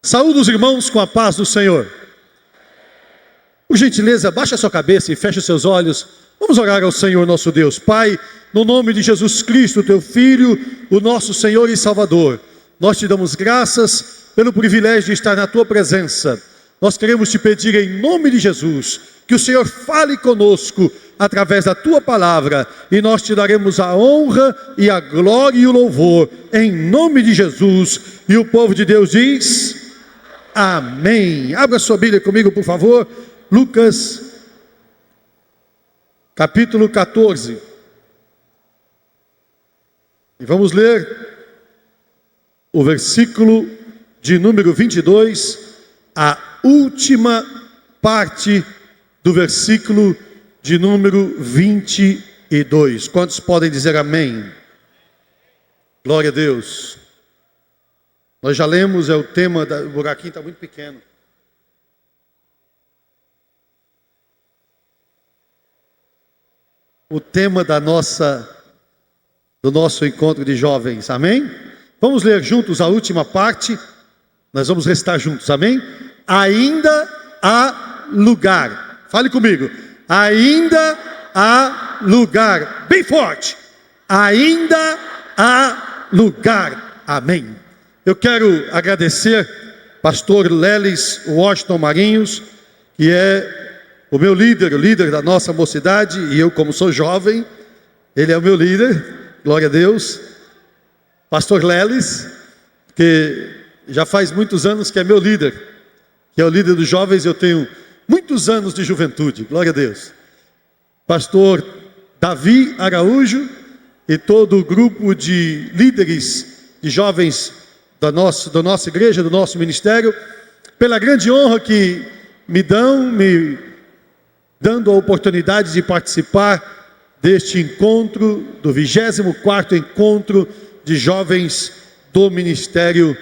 Saúde os irmãos com a paz do Senhor. Por gentileza, baixe a sua cabeça e feche os seus olhos. Vamos orar ao Senhor nosso Deus. Pai, no nome de Jesus Cristo, teu Filho, o nosso Senhor e Salvador, nós te damos graças pelo privilégio de estar na tua presença. Nós queremos te pedir em nome de Jesus, que o Senhor fale conosco através da tua palavra, e nós te daremos a honra e a glória e o louvor, em nome de Jesus. E o povo de Deus diz... Amém. Abra sua Bíblia comigo, por favor. Lucas, capítulo 14. E vamos ler o versículo de número 22, a última parte do versículo de número 22. Quantos podem dizer amém? Glória a Deus. Nós já lemos, é o tema, o buraquinho está muito pequeno. O tema do nosso encontro de jovens, amém? Vamos ler juntos a última parte, nós vamos recitar juntos, amém? Ainda há lugar, fale comigo, ainda há lugar, bem forte, ainda há lugar, amém? Eu quero agradecer pastor Lelis Washington Marinhos, que é o meu líder, o líder da nossa mocidade, e eu, como sou jovem, ele é o meu líder, glória a Deus. Pastor Lelis, que já faz muitos anos que é meu líder, que é o líder dos jovens, eu tenho muitos anos de juventude, glória a Deus. Pastor Davi Araújo e todo o grupo de líderes de jovens da nossa igreja, do nosso ministério, pela grande honra que me dando a oportunidade de participar deste encontro, do 24º encontro de jovens do Ministério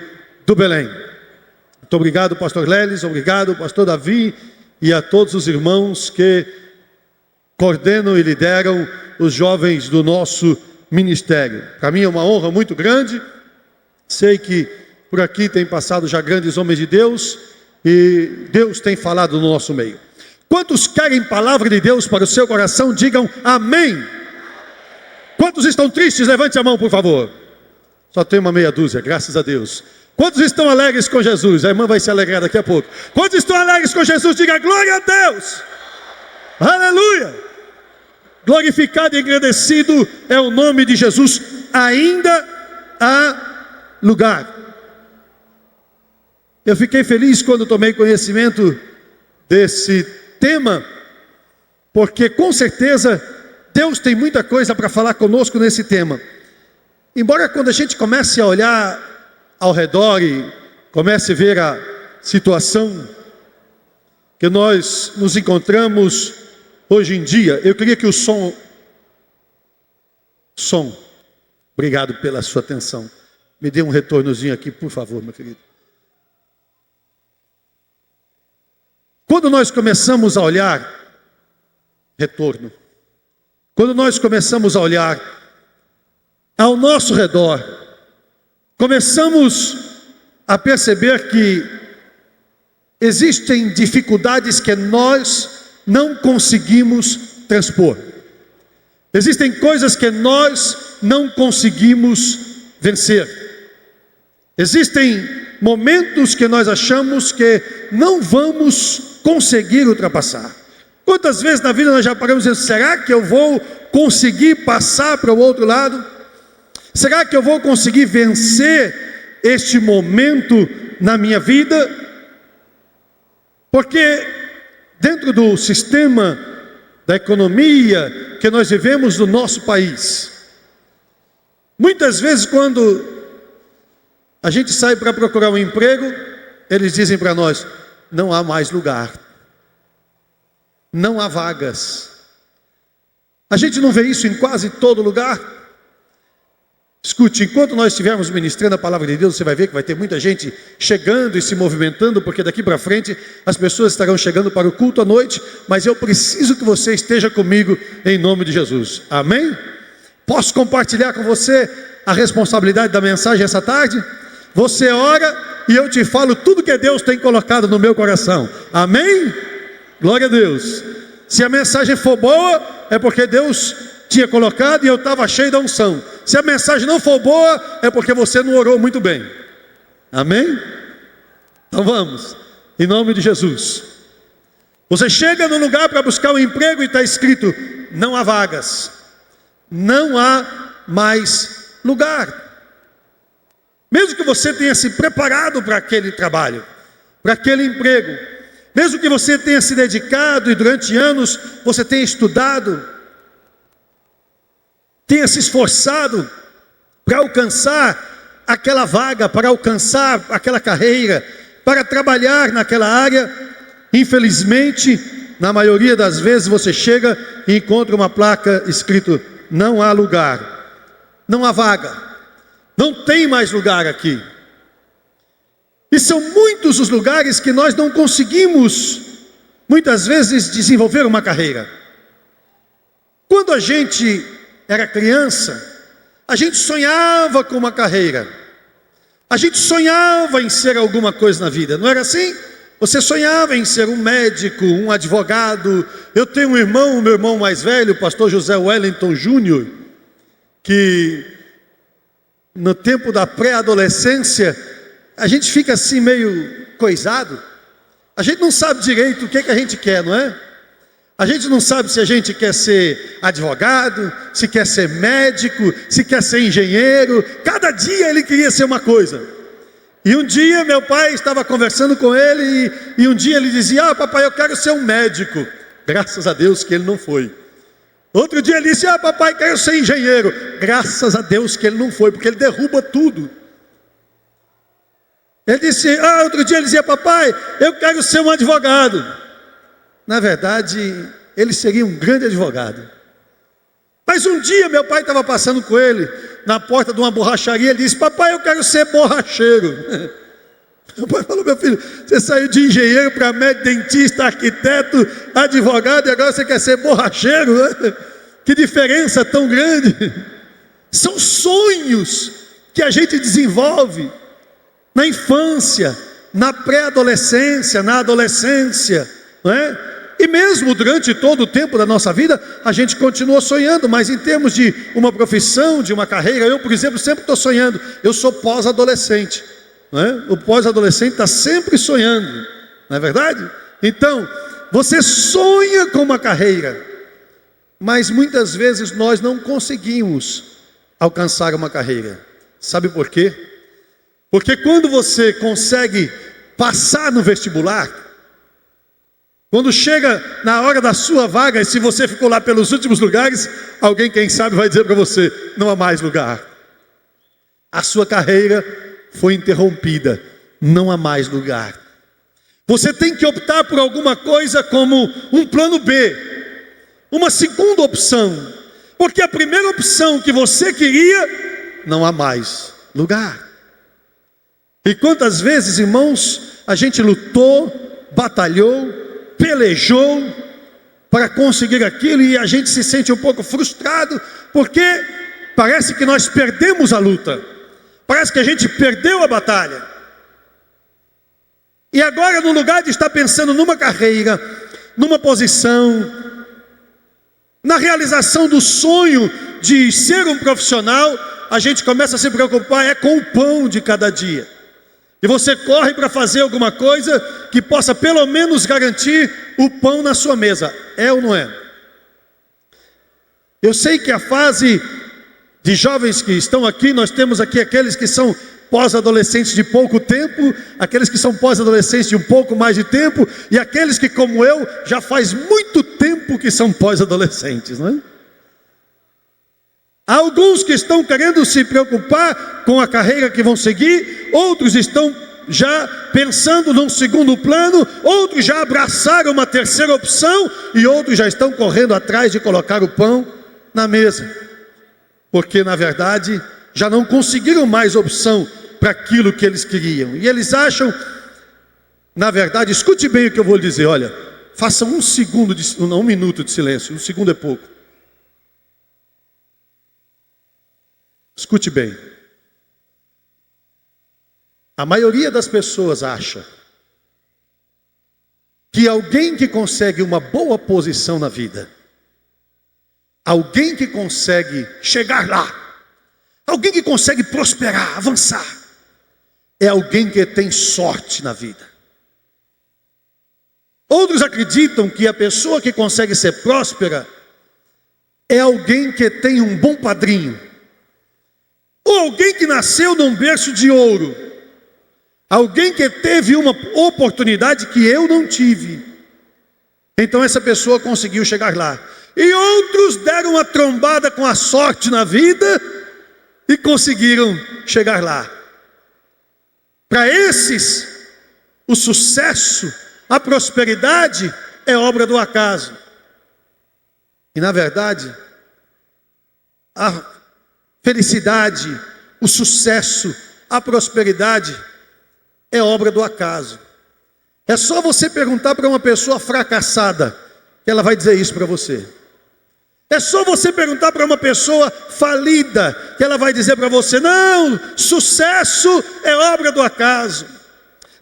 do Belém. Muito obrigado, pastor Lelis, obrigado, pastor Davi, e a todos os irmãos que coordenam e lideram os jovens do nosso ministério. Para mim é uma honra muito grande. Sei que por aqui tem passado já grandes homens de Deus, e Deus tem falado no nosso meio. Quantos querem palavra de Deus para o seu coração, digam amém. Quantos estão tristes, levante a mão, por favor. Só tem uma meia dúzia, graças a Deus. Quantos estão alegres com Jesus? A irmã vai se alegrar daqui a pouco. Quantos estão alegres com Jesus, diga glória a Deus. Aleluia. Glorificado e agradecido é o nome de Jesus. Ainda há lugar. Eu fiquei feliz quando tomei conhecimento desse tema, porque com certeza Deus tem muita coisa para falar conosco nesse tema. Embora quando a gente comece a olhar ao redor e comece a ver a situação que nós nos encontramos hoje em dia, eu queria que o som, obrigado pela sua atenção. Me dê um retornozinho aqui, por favor, meu querido. Quando nós começamos a olhar, retorno. Quando nós começamos a olhar ao nosso redor, começamos a perceber que existem dificuldades que nós não conseguimos transpor. Existem coisas que nós não conseguimos vencer. Existem momentos que nós achamos que não vamos conseguir ultrapassar. Quantas vezes na vida nós já paramos e dizemos, será que eu vou conseguir passar para o outro lado? Será que eu vou conseguir vencer este momento na minha vida? Porque dentro do sistema da economia que nós vivemos no nosso país, muitas vezes quando a gente sai para procurar um emprego, eles dizem para nós, não há mais lugar, não há vagas. A gente não vê isso em quase todo lugar. Escute, enquanto nós estivermos ministrando a palavra de Deus, você vai ver que vai ter muita gente chegando e se movimentando, porque daqui para frente as pessoas estarão chegando para o culto à noite, mas eu preciso que você esteja comigo em nome de Jesus, amém? Posso compartilhar com você a responsabilidade da mensagem essa tarde? Você ora e eu te falo tudo que Deus tem colocado no meu coração. Amém? Glória a Deus. Se a mensagem for boa, é porque Deus tinha colocado e eu estava cheio da unção. Se a mensagem não for boa, é porque você não orou muito bem. Amém? Então vamos, em nome de Jesus. Você chega no lugar para buscar um emprego e está escrito: não há vagas, não há mais lugar. Mesmo que você tenha se preparado para aquele trabalho, para aquele emprego, mesmo que você tenha se dedicado e durante anos você tenha estudado, tenha se esforçado para alcançar aquela vaga, para alcançar aquela carreira, para trabalhar naquela área, infelizmente, na maioria das vezes você chega e encontra uma placa escrito: não há lugar, não há vaga. Não tem mais lugar aqui. E são muitos os lugares que nós não conseguimos, muitas vezes, desenvolver uma carreira. Quando a gente era criança, a gente sonhava com uma carreira. A gente sonhava em ser alguma coisa na vida, não era assim? Você sonhava em ser um médico, um advogado. Eu tenho um irmão, o meu irmão mais velho, o pastor José Wellington Júnior, que no tempo da pré-adolescência, a gente fica assim meio coisado. A gente não sabe direito o que a gente quer, não é? A gente não sabe se a gente quer ser advogado, se quer ser médico, se quer ser engenheiro. Cada dia ele queria ser uma coisa. E um dia meu pai estava conversando com ele e um dia ele dizia: ah, papai, eu quero ser um médico. Graças a Deus que ele não foi. Outro dia ele disse: ah, papai, quero ser engenheiro. Graças a Deus que ele não foi, porque ele derruba tudo. Ele disse: outro dia ele dizia: papai, eu quero ser um advogado. Na verdade, ele seria um grande advogado. Mas um dia meu pai estava passando com ele na porta de uma borracharia. Ele disse: papai, eu quero ser borracheiro. Meu pai falou: meu filho, você saiu de engenheiro para médico, dentista, arquiteto, advogado, e agora você quer ser borracheiro, né? Que diferença tão grande. São sonhos que a gente desenvolve na infância, na pré-adolescência, na adolescência, não é? E mesmo durante todo o tempo da nossa vida, a gente continua sonhando, mas em termos de uma profissão, de uma carreira, eu, por exemplo, sempre estou sonhando. Eu sou pós-adolescente. O pós-adolescente está sempre sonhando, não é verdade? Então, você sonha com uma carreira, mas muitas vezes nós não conseguimos alcançar uma carreira. Sabe por quê? Porque quando você consegue passar no vestibular, quando chega na hora da sua vaga, e se você ficou lá pelos últimos lugares, alguém, quem sabe, vai dizer para você: não há mais lugar. A sua carreira foi interrompida, não há mais lugar. Você tem que optar por alguma coisa como um plano B, uma segunda opção, porque a primeira opção que você queria, não há mais lugar. E quantas vezes, irmãos, a gente lutou, batalhou, pelejou para conseguir aquilo e a gente se sente um pouco frustrado, porque parece que nós perdemos a luta. Parece que a gente perdeu a batalha. E agora, no lugar de estar pensando numa carreira, numa posição, na realização do sonho de ser um profissional, a gente começa a se preocupar com o pão de cada dia. E você corre para fazer alguma coisa que possa pelo menos garantir o pão na sua mesa. É ou não é? Eu sei que a fase de jovens que estão aqui, nós temos aqui aqueles que são pós-adolescentes de pouco tempo, aqueles que são pós-adolescentes de um pouco mais de tempo, e aqueles que, como eu, já faz muito tempo que são pós-adolescentes, não é? Há alguns que estão querendo se preocupar com a carreira que vão seguir, outros estão já pensando num segundo plano, outros já abraçaram uma terceira opção, e outros já estão correndo atrás de colocar o pão na mesa. Porque, na verdade, já não conseguiram mais opção para aquilo que eles queriam. E eles acham, na verdade, escute bem o que eu vou lhe dizer, olha, faça um minuto de silêncio, um segundo é pouco. Escute bem. A maioria das pessoas acha que alguém que consegue uma boa posição na vida, alguém que consegue chegar lá, alguém que consegue prosperar, avançar, é alguém que tem sorte na vida. Outros acreditam que a pessoa que consegue ser próspera é alguém que tem um bom padrinho, ou alguém que nasceu num berço de ouro, alguém que teve uma oportunidade que eu não tive. Então essa pessoa conseguiu chegar lá. E outros deram uma trombada com a sorte na vida e conseguiram chegar lá. Para esses, o sucesso, a prosperidade é obra do acaso. E na verdade, a felicidade, o sucesso, a prosperidade é obra do acaso. É só você perguntar para uma pessoa fracassada que ela vai dizer isso para você. É só você perguntar para uma pessoa falida que ela vai dizer para você: não, sucesso é obra do acaso.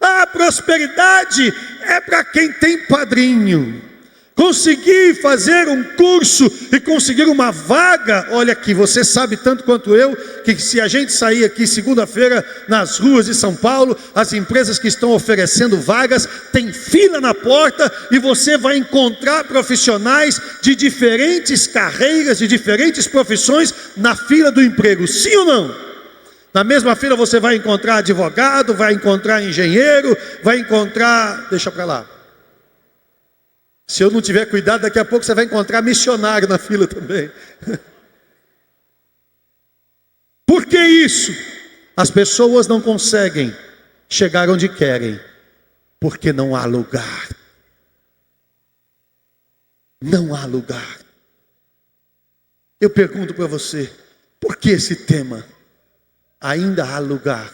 A prosperidade é para quem tem padrinho. Conseguir fazer um curso e conseguir uma vaga, olha aqui, você sabe tanto quanto eu, que se a gente sair aqui segunda-feira nas ruas de São Paulo, as empresas que estão oferecendo vagas, tem fila na porta e você vai encontrar profissionais de diferentes carreiras, de diferentes profissões na fila do emprego, sim ou não? Na mesma fila você vai encontrar advogado, vai encontrar engenheiro, vai encontrar, deixa para lá. Se eu não tiver cuidado, daqui a pouco você vai encontrar missionário na fila também. Por que isso? As pessoas não conseguem chegar onde querem, porque não há lugar. Não há lugar. Eu pergunto para você, por que esse tema? Ainda há lugar.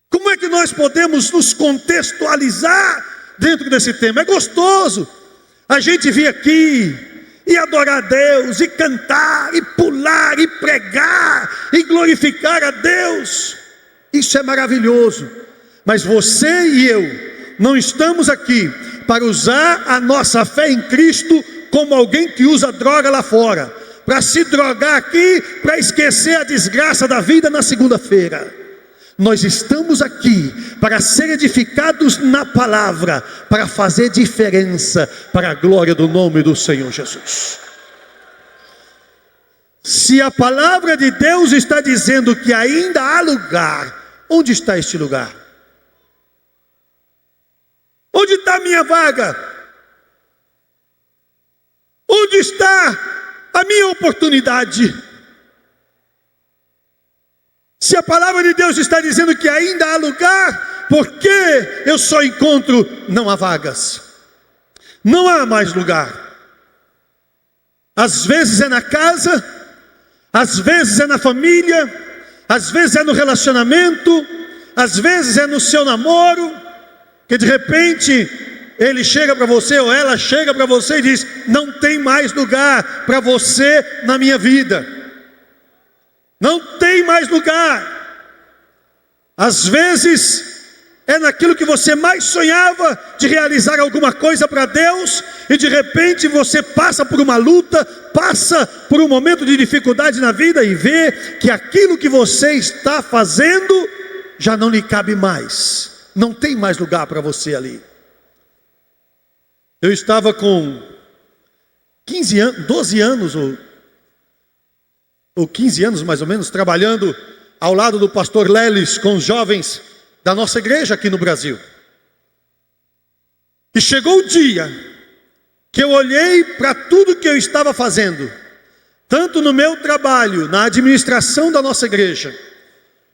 Como é que nós podemos nos contextualizar dentro desse tema? É gostoso a gente vir aqui e adorar a Deus, e cantar, e pular, e pregar, e glorificar a Deus. Isso é maravilhoso. Mas você e eu não estamos aqui para usar a nossa fé em Cristo como alguém que usa droga lá fora, para se drogar aqui, para esquecer a desgraça da vida na segunda-feira. Nós estamos aqui para ser edificados na palavra, para fazer diferença para a glória do nome do Senhor Jesus. Se a palavra de Deus está dizendo que ainda há lugar, onde está este lugar? Onde está a minha vaga? Onde está a minha oportunidade? Se a palavra de Deus está dizendo que ainda há lugar, por que eu só encontro não há vagas? Não há mais lugar. Às vezes é na casa, às vezes é na família, às vezes é no relacionamento, às vezes é no seu namoro, que de repente ele chega para você ou ela chega para você e diz: não tem mais lugar para você na minha vida. Não tem mais lugar. Às vezes é naquilo que você mais sonhava, de realizar alguma coisa para Deus, e de repente você passa por uma luta, passa por um momento de dificuldade na vida e vê que aquilo que você está fazendo já não lhe cabe mais. Não tem mais lugar para você ali. Eu estava com 15 anos, 12 anos ou 15 anos mais ou menos, trabalhando ao lado do pastor Lelis com os jovens da nossa igreja aqui no Brasil. E chegou o dia que eu olhei para tudo que eu estava fazendo, tanto no meu trabalho, na administração da nossa igreja,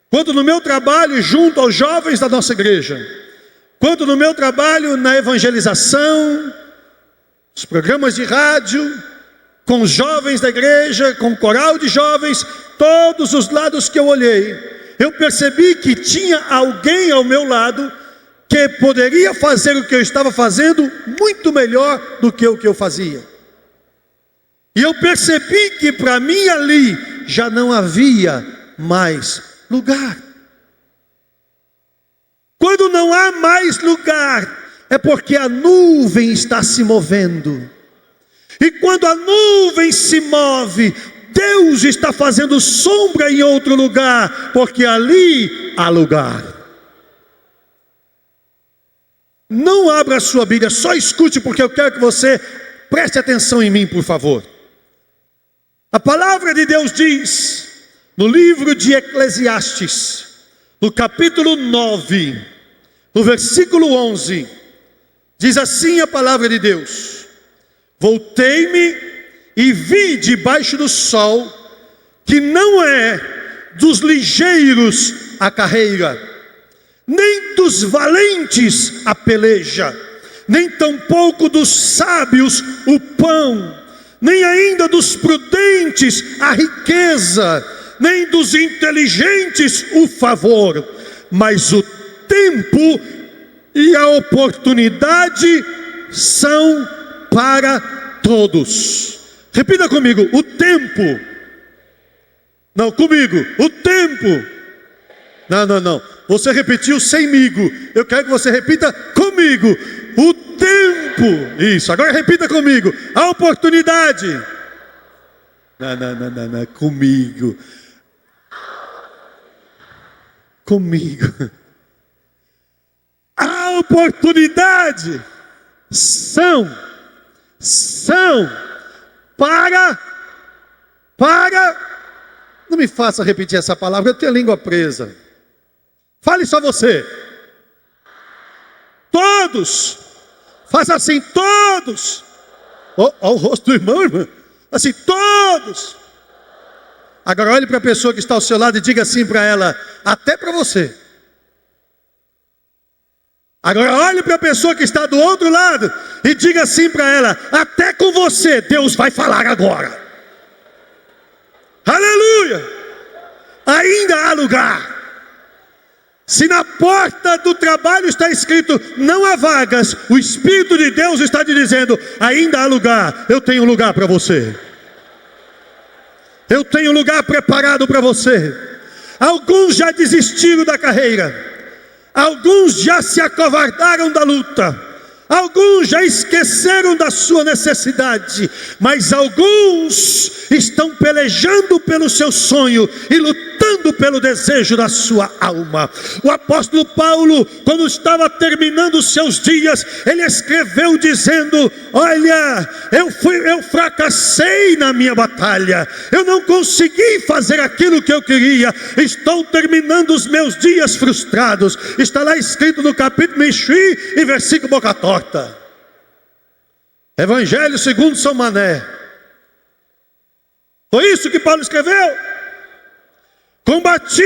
quanto no meu trabalho junto aos jovens da nossa igreja, quanto no meu trabalho na evangelização, os programas de rádio, com os jovens da igreja, com o coral de jovens, todos os lados que eu olhei, eu percebi que tinha alguém ao meu lado que poderia fazer o que eu estava fazendo muito melhor do que o que eu fazia. E eu percebi que para mim ali já não havia mais lugar. Quando não há mais lugar, é porque a nuvem está se movendo. E quando a nuvem se move, Deus está fazendo sombra em outro lugar, porque ali há lugar. Não abra a sua Bíblia, só escute, porque eu quero que você preste atenção em mim, por favor. A palavra de Deus diz, no livro de Eclesiastes, no capítulo 9, no versículo 11, diz assim a palavra de Deus: voltei-me e vi debaixo do sol, que não é dos ligeiros a carreira, nem dos valentes a peleja, nem tampouco dos sábios o pão, nem ainda dos prudentes a riqueza, nem dos inteligentes o favor, mas o tempo e a oportunidade são para todos. Repita comigo: o tempo. Não, comigo, o tempo. Não. Você repetiu semigo. Eu quero que você repita comigo: o tempo. Isso, agora repita comigo: a oportunidade. Não, comigo. Comigo. A oportunidade são para, não me faça repetir essa palavra, eu tenho a língua presa. Fale só você. Todos. Faça assim, todos. Olha o rosto do irmão, irmã. Assim, todos. Agora olhe para a pessoa que está ao seu lado e diga assim para ela: até para você. Agora olhe para a pessoa que está do outro lado e diga assim para ela: até com você Deus vai falar agora. Aleluia! Ainda há lugar. Se na porta do trabalho está escrito não há vagas, o Espírito de Deus está te dizendo: ainda há lugar. Eu tenho lugar para você. Eu tenho lugar preparado para você. Alguns já desistiram da carreira. Alguns já se acovardaram da luta. Alguns já esqueceram da sua necessidade. Mas alguns estão pelejando pelo seu sonho e lutando pelo desejo da sua alma. O apóstolo Paulo, quando estava terminando os seus dias, ele escreveu dizendo: olha, eu fracassei na minha batalha, eu não consegui fazer aquilo que eu queria, estou terminando os meus dias frustrados. Está lá escrito no capítulo Mexi e versículo boca torta. Evangelho segundo São Mané. Foi isso que Paulo escreveu. Combati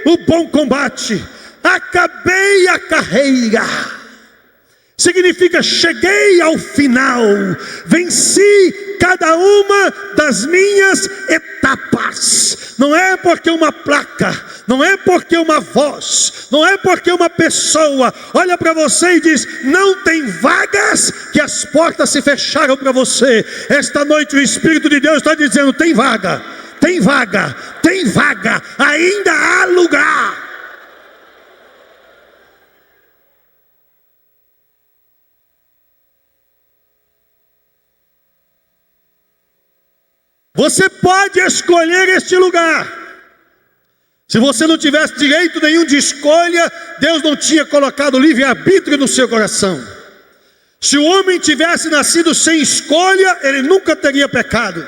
o bom combate, acabei a carreira. Significa cheguei ao final, venci cada uma das minhas etapas. Não é porque uma placa, não é porque uma voz, não é porque uma pessoa olha para você e diz: não tem vagas, que as portas se fecharam para você. Esta noite o Espírito de Deus está dizendo: tem vaga, tem vaga, tem vaga, ainda há lugar. Você pode escolher este lugar. Se você não tivesse direito nenhum de escolha, Deus não tinha colocado livre-arbítrio no seu coração. Se o homem tivesse nascido sem escolha, ele nunca teria pecado.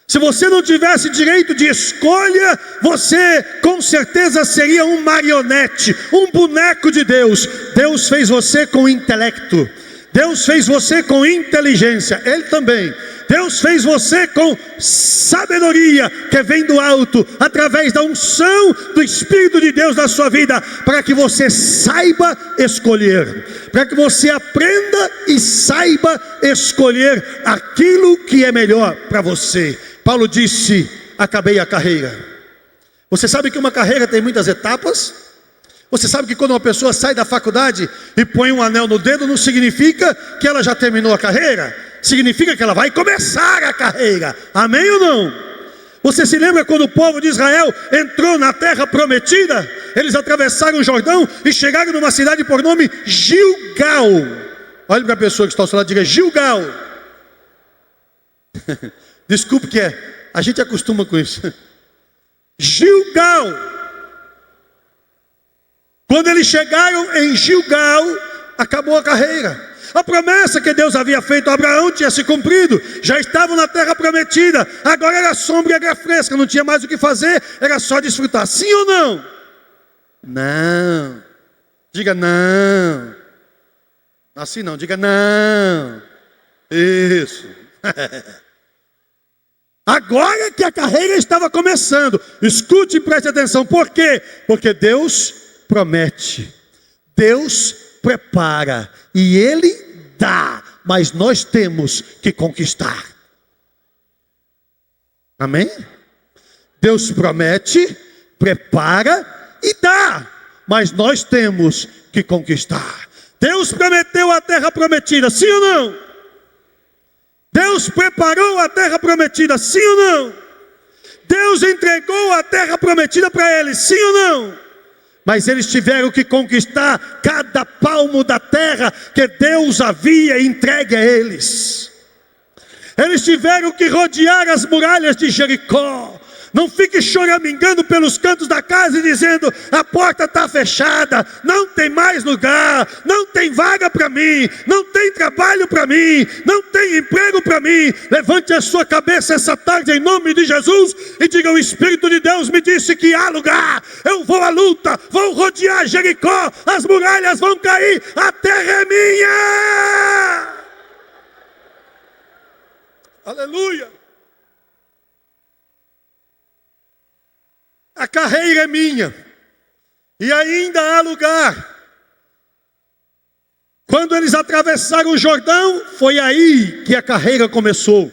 Se você não tivesse direito de escolha, você com certeza seria um marionete, um boneco de Deus. Deus fez você com intelecto, Deus fez você com inteligência, Ele também. Deus fez você com sabedoria que vem do alto, através da unção do Espírito de Deus na sua vida, para que você saiba escolher, para que você aprenda e saiba escolher aquilo que é melhor para você. Paulo disse: acabei a carreira. Você sabe que uma carreira tem muitas etapas? Você sabe que quando uma pessoa sai da faculdade e põe um anel no dedo, não significa que ela já terminou a carreira. Significa que ela vai começar a carreira. Amém ou não? Você se lembra quando o povo de Israel entrou na terra prometida? eles atravessaram o Jordão e chegaram numa cidade por nome Gilgal. Olhe para a pessoa que está ao seu lado e diga: Gilgal. Desculpe que a gente acostuma com isso. Gilgal. Quando eles chegaram em Gilgal, acabou a carreira. A promessa que Deus havia feito a Abraão tinha se cumprido. Já estavam na terra prometida. Agora era sombra e água fresca. Não tinha mais o que fazer. Era só desfrutar. Sim ou não? Não. Diga não. Assim não. Diga não. Isso. Agora que a carreira estava começando. Escute e preste atenção. Por quê? Porque Deus promete. Deus prepara. E Ele dá, mas nós temos que conquistar. Amém? Deus promete, prepara e dá, mas nós temos que conquistar. Deus prometeu a terra prometida, sim ou não? Deus preparou a terra prometida, sim ou não? Deus entregou a terra prometida para eles, sim ou não? Mas eles tiveram que conquistar cada palmo da terra que Deus havia entregue a eles. Eles tiveram que rodear as muralhas de Jericó. Não fique choramingando pelos cantos da casa e dizendo: a porta está fechada, não tem mais lugar, não tem vaga para mim, não tem trabalho para mim, não tem emprego para mim. Levante a sua cabeça essa tarde em nome de Jesus e diga: o Espírito de Deus me disse que há lugar. Eu vou à luta, vou rodear Jericó, as muralhas vão cair, a terra é minha. Aleluia. A carreira é minha, e ainda há lugar. Quando eles atravessaram o Jordão, foi aí que a carreira começou.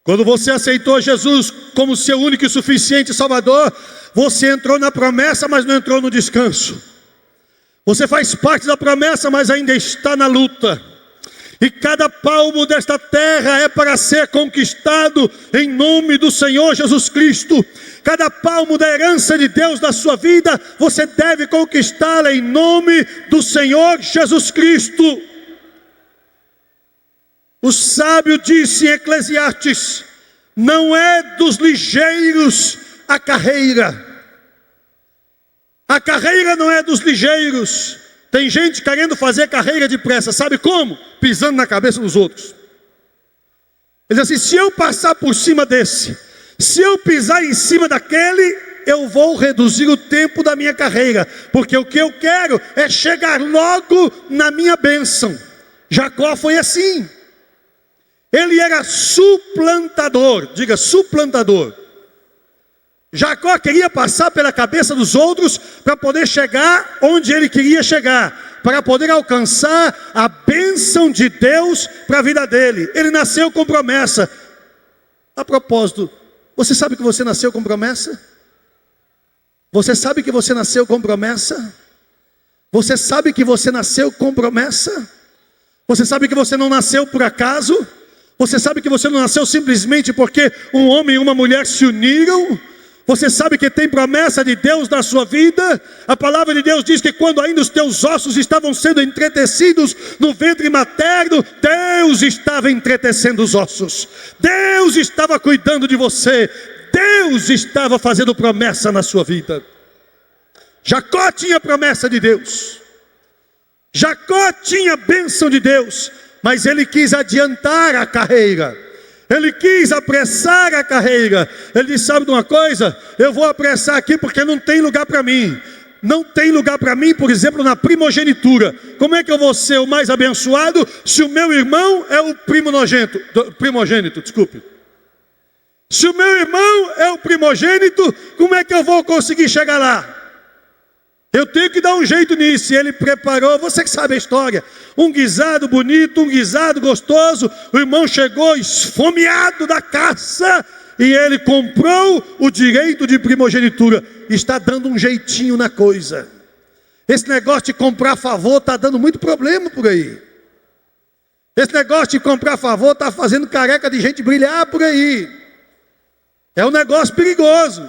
Quando você aceitou Jesus como seu único e suficiente Salvador, você entrou na promessa, mas não entrou no descanso. Você faz parte da promessa, mas ainda está na luta. E cada palmo desta terra é para ser conquistado em nome do Senhor Jesus Cristo. Cada palmo da herança de Deus na sua vida, você deve conquistá-la em nome do Senhor Jesus Cristo. O sábio disse em Eclesiastes: não é dos ligeiros a carreira. A carreira não é dos ligeiros. Tem gente querendo fazer carreira depressa, sabe como? Pisando na cabeça dos outros. Ele diz assim: se eu passar por cima desse, se eu pisar em cima daquele, eu vou reduzir o tempo da minha carreira, porque o que eu quero é chegar logo na minha bênção. Jacó foi assim. Ele era suplantador, diga suplantador. Jacó queria passar pela cabeça dos outros para poder chegar onde ele queria chegar, para poder alcançar a bênção de Deus para a vida dele. Ele nasceu com promessa. A propósito, você sabe que você nasceu com promessa? Você sabe que você nasceu com promessa? Você sabe que você nasceu com promessa? Você sabe que você não nasceu por acaso? Você sabe que você não nasceu simplesmente porque um homem e uma mulher se uniram? Você sabe que tem promessa de Deus na sua vida? A palavra de Deus diz que quando ainda os teus ossos estavam sendo entretecidos no ventre materno, Deus estava entretecendo os ossos. Deus estava cuidando de você. Deus estava fazendo promessa na sua vida. Jacó tinha promessa de Deus. Jacó tinha bênção de Deus, mas ele quis adiantar a carreira. Ele quis apressar a carreira. Ele disse: sabe de uma coisa? Eu vou apressar aqui porque não tem lugar para mim. Não tem lugar para mim, por exemplo, na primogenitura. Como é que eu vou ser o mais abençoado se o meu irmão é o primogênito, desculpe. Se o meu irmão é o primogênito, como é que eu vou conseguir chegar lá? Eu tenho que dar um jeito nisso. E ele preparou, você que sabe a história, um guisado bonito, um guisado gostoso. O irmão chegou esfomeado da caça e ele comprou o direito de primogenitura. Está dando um jeitinho na coisa. Esse negócio de comprar favor está dando muito problema por aí. Esse negócio de comprar favor está fazendo careca de gente brilhar por aí. É um negócio perigoso.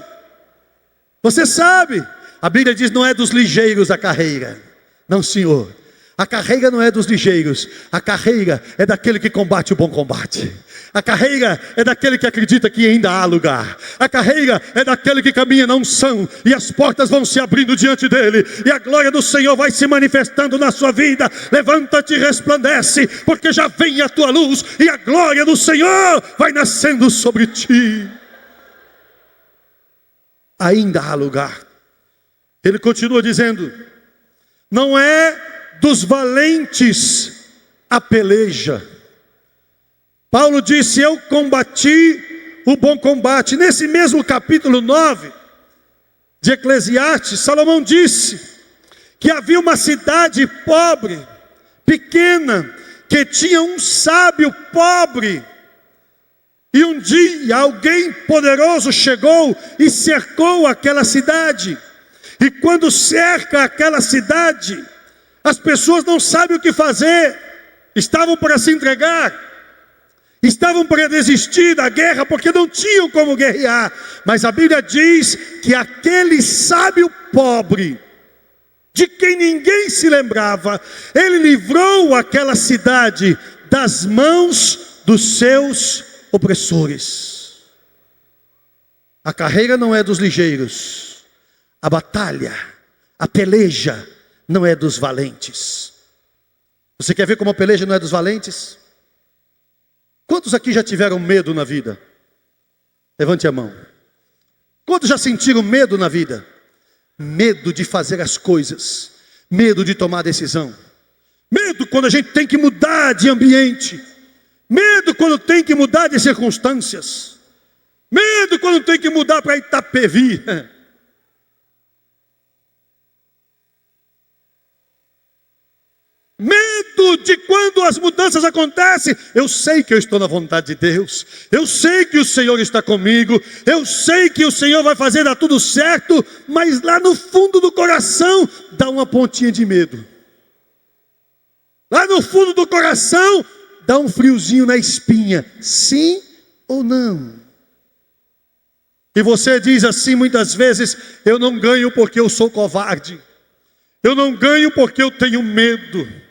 Você sabe, A Bíblia diz: não é dos ligeiros a carreira. Não, senhor. A carreira não é dos ligeiros. A carreira é daquele que combate o bom combate. A carreira é daquele que acredita que ainda há lugar. A carreira é daquele que caminha na unção, e as portas vão se abrindo diante dele, e a glória do Senhor vai se manifestando na sua vida. Levanta-te e resplandece, porque já vem a tua luz, e a glória do Senhor vai nascendo sobre ti. Ainda há lugar. Ele continua dizendo: não é dos valentes a peleja. Paulo disse: eu combati o bom combate. Nesse mesmo capítulo 9 de Eclesiastes, Salomão disse que havia uma cidade pobre, pequena, que tinha um sábio pobre. E um dia alguém poderoso chegou e cercou aquela cidade. E quando cerca aquela cidade, as pessoas não sabem o que fazer. Estavam para se entregar, estavam para desistir da guerra, porque não tinham como guerrear. Mas a Bíblia diz que aquele sábio pobre, de quem ninguém se lembrava, ele livrou aquela cidade das mãos dos seus opressores. A carreira não é dos ligeiros. A batalha, a peleja não é dos valentes. Você quer ver como a peleja não é dos valentes? Quantos aqui já tiveram medo na vida? Levante a mão. Quantos já sentiram medo na vida? Medo de fazer as coisas, medo de tomar decisão, medo quando a gente tem que mudar de ambiente, medo quando tem que mudar de circunstâncias, medo quando tem que mudar para Itapevi. Medo de quando as mudanças acontecem. Eu sei que eu estou na vontade de Deus, eu sei que o Senhor está comigo, eu sei que o Senhor vai fazer dar tudo certo, mas lá no fundo do coração dá uma pontinha de medo. Lá no fundo do coração dá um friozinho na espinha. Sim ou não? E você diz assim muitas vezes: eu não ganho porque eu sou covarde, eu não ganho porque eu tenho medo,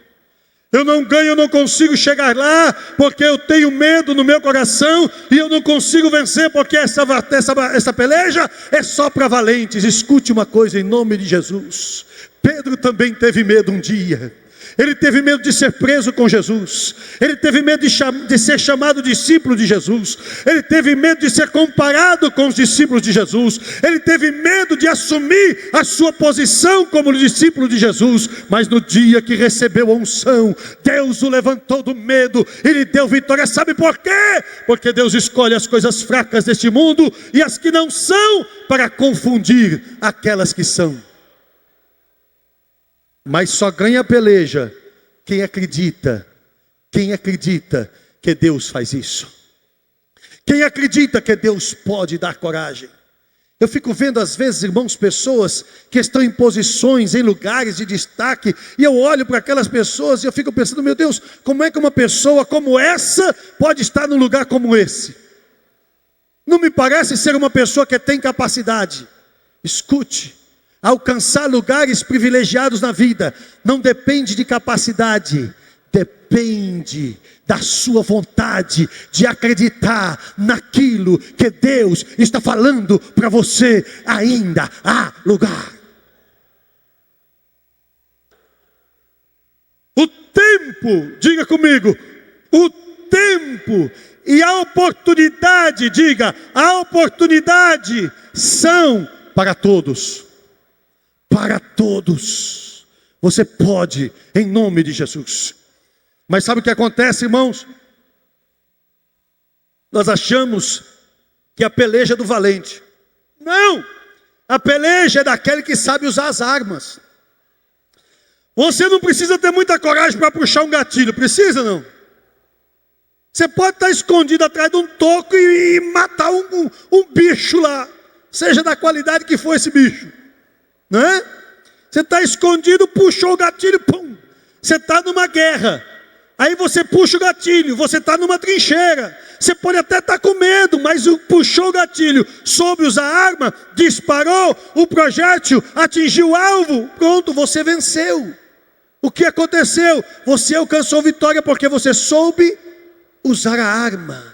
eu não ganho, eu não consigo chegar lá porque eu tenho medo no meu coração, e eu não consigo vencer porque essa peleja é só para valentes. Escute uma coisa em nome de Jesus: Pedro também teve medo um dia. Ele teve medo de ser preso com Jesus, ele teve medo de ser chamado discípulo de Jesus, ele teve medo de ser comparado com os discípulos de Jesus, ele teve medo de assumir a sua posição como discípulo de Jesus. Mas no dia que recebeu a unção, Deus o levantou do medo e lhe deu vitória. Sabe por quê? Porque Deus escolhe as coisas fracas deste mundo e as que não são, para confundir aquelas que são. Mas só ganha a peleja quem acredita que Deus faz isso, quem acredita que Deus pode dar coragem. Eu fico vendo às vezes, irmãos, pessoas que estão em posições, em lugares de destaque, e eu olho para aquelas pessoas e eu fico pensando: meu Deus, como é que uma pessoa como essa pode estar num lugar como esse? Não me parece ser uma pessoa que tem capacidade. Escute: alcançar lugares privilegiados na vida não depende de capacidade, depende da sua vontade de acreditar naquilo que Deus está falando para você. Ainda há lugar. O tempo, diga comigo, o tempo e a oportunidade, diga, a oportunidade são para todos. Para todos. Você pode, em nome de Jesus. Mas sabe o que acontece, irmãos? Nós achamos que a peleja é do valente. Não! A peleja é daquele que sabe usar as armas. Você não precisa ter muita coragem para puxar um gatilho. Precisa, não? Você pode estar escondido atrás de um toco e matar um bicho lá, seja da qualidade que for esse bicho. Não é? Você está escondido, puxou o gatilho, pum! Você está numa guerra. Aí você puxa o gatilho, você está numa trincheira. Você pode até estar com medo, mas puxou o gatilho, soube usar a arma, disparou, o projétil atingiu o alvo, pronto, você venceu. O que aconteceu? Você alcançou vitória porque você soube usar a arma.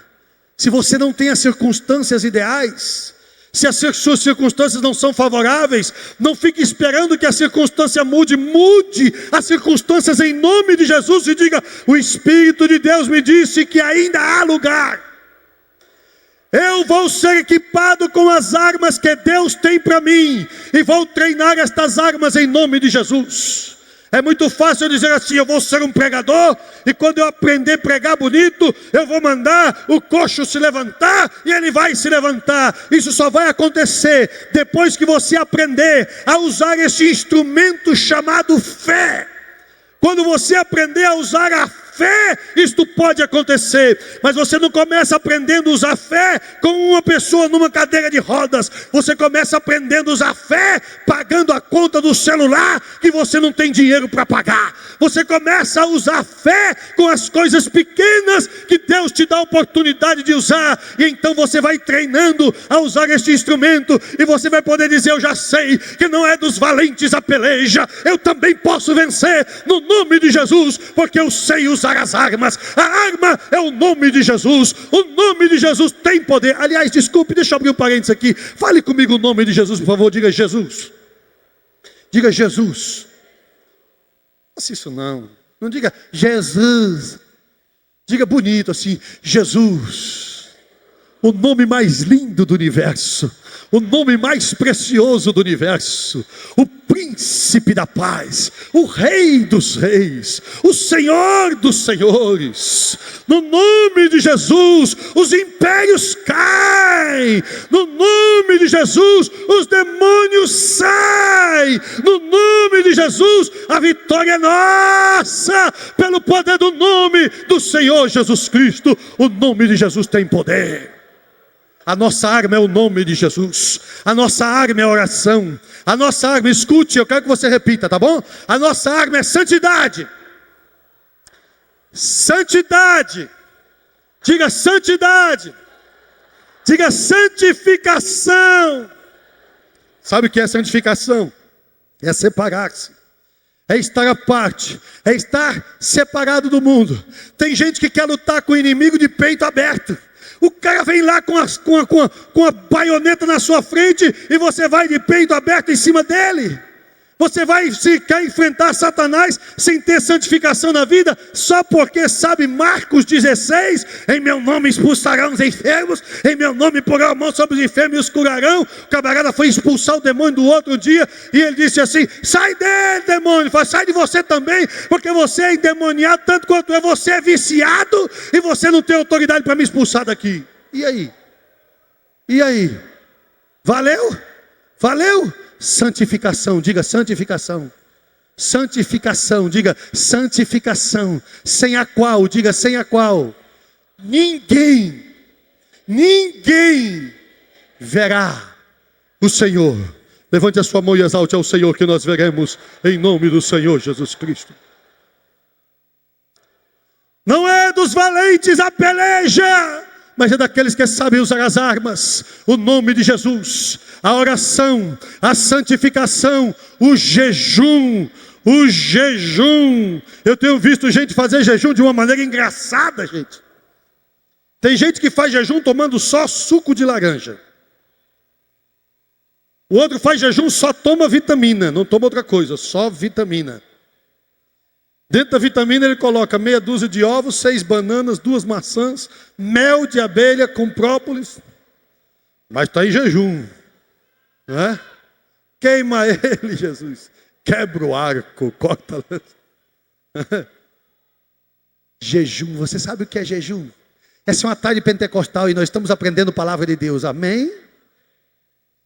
Se você não tem as circunstâncias ideais, se as suas circunstâncias não são favoráveis, não fique esperando que a circunstância mude. Mude as circunstâncias em nome de Jesus e diga: o Espírito de Deus me disse que ainda há lugar. Eu vou ser equipado com as armas que Deus tem para mim e vou treinar estas armas em nome de Jesus. É muito fácil eu dizer assim: eu vou ser um pregador, e quando eu aprender a pregar bonito, eu vou mandar o coxo se levantar, e ele vai se levantar. Isso só vai acontecer depois que você aprender a usar esse instrumento chamado fé. Quando você aprender a usar a fé, isto pode acontecer. Mas você não começa aprendendo a usar fé com uma pessoa numa cadeira de rodas. Você começa aprendendo a usar fé pagando a conta do celular que você não tem dinheiro para pagar. Você começa a usar fé com as coisas pequenas que Deus te dá a oportunidade de usar. E então você vai treinando a usar este instrumento. E você vai poder dizer: eu já sei que não é dos valentes a peleja. Eu também posso vencer no nome de Jesus, porque eu sei usar as armas. A arma é o nome de Jesus. O nome de Jesus tem poder. Aliás, desculpe, deixa eu abrir um parênteses aqui. Fale comigo o nome de Jesus, por favor. Diga Jesus. Diga Jesus. Não faça isso não. Não diga Jesus. Diga bonito assim: Jesus. O nome mais lindo do universo. O nome mais precioso do universo, o príncipe da paz, o rei dos reis, o senhor dos senhores. No nome de Jesus, os impérios caem. No nome de Jesus, os demônios saem. No nome de Jesus, a vitória é nossa, pelo poder do nome do Senhor Jesus Cristo. O nome de Jesus tem poder. A nossa arma é o nome de Jesus. A nossa arma é a oração. A nossa arma, escute, eu quero que você repita, tá bom? A nossa arma é santidade. Santidade. Diga santidade. Diga santificação. Sabe o que é santificação? É separar-se. É estar à parte. É estar separado do mundo. Tem gente que quer lutar com o inimigo de peito aberto. O cara vem lá com a baioneta na sua frente e você vai de peito aberto em cima dele. Você vai quer enfrentar Satanás sem ter santificação na vida, só porque sabe Marcos 16, em meu nome expulsarão os enfermos, em meu nome porão a mão sobre os enfermos e os curarão. O camarada foi expulsar o demônio do outro dia, e ele disse assim: sai dele, demônio. Ele falou: sai de você também, porque você é endemoniado tanto quanto eu. Você é viciado, e você não tem autoridade para me expulsar daqui. E aí? E aí? Valeu? Valeu? Santificação, diga santificação. Santificação, diga santificação. Sem a qual, diga sem a qual ninguém verá o Senhor. Levante a sua mão e exalte ao Senhor, que nós veremos em nome do Senhor Jesus Cristo. Não é dos valentes a peleja, mas é daqueles que sabem usar as armas. O nome de Jesus, a oração, a santificação, o jejum. O jejum. Eu tenho visto gente fazer jejum de uma maneira engraçada, gente. Tem gente que faz jejum tomando só suco de laranja. O outro faz jejum, só toma vitamina, não toma outra coisa, só vitamina. Dentro da vitamina ele coloca meia dúzia de ovos, 6 bananas, 2 maçãs, mel de abelha com própolis. Mas está em jejum, não é? Queima ele, Jesus. Quebra o arco, corta a lança. Jejum, você sabe o que é jejum? Essa é uma tarde pentecostal e nós estamos aprendendo a palavra de Deus, amém?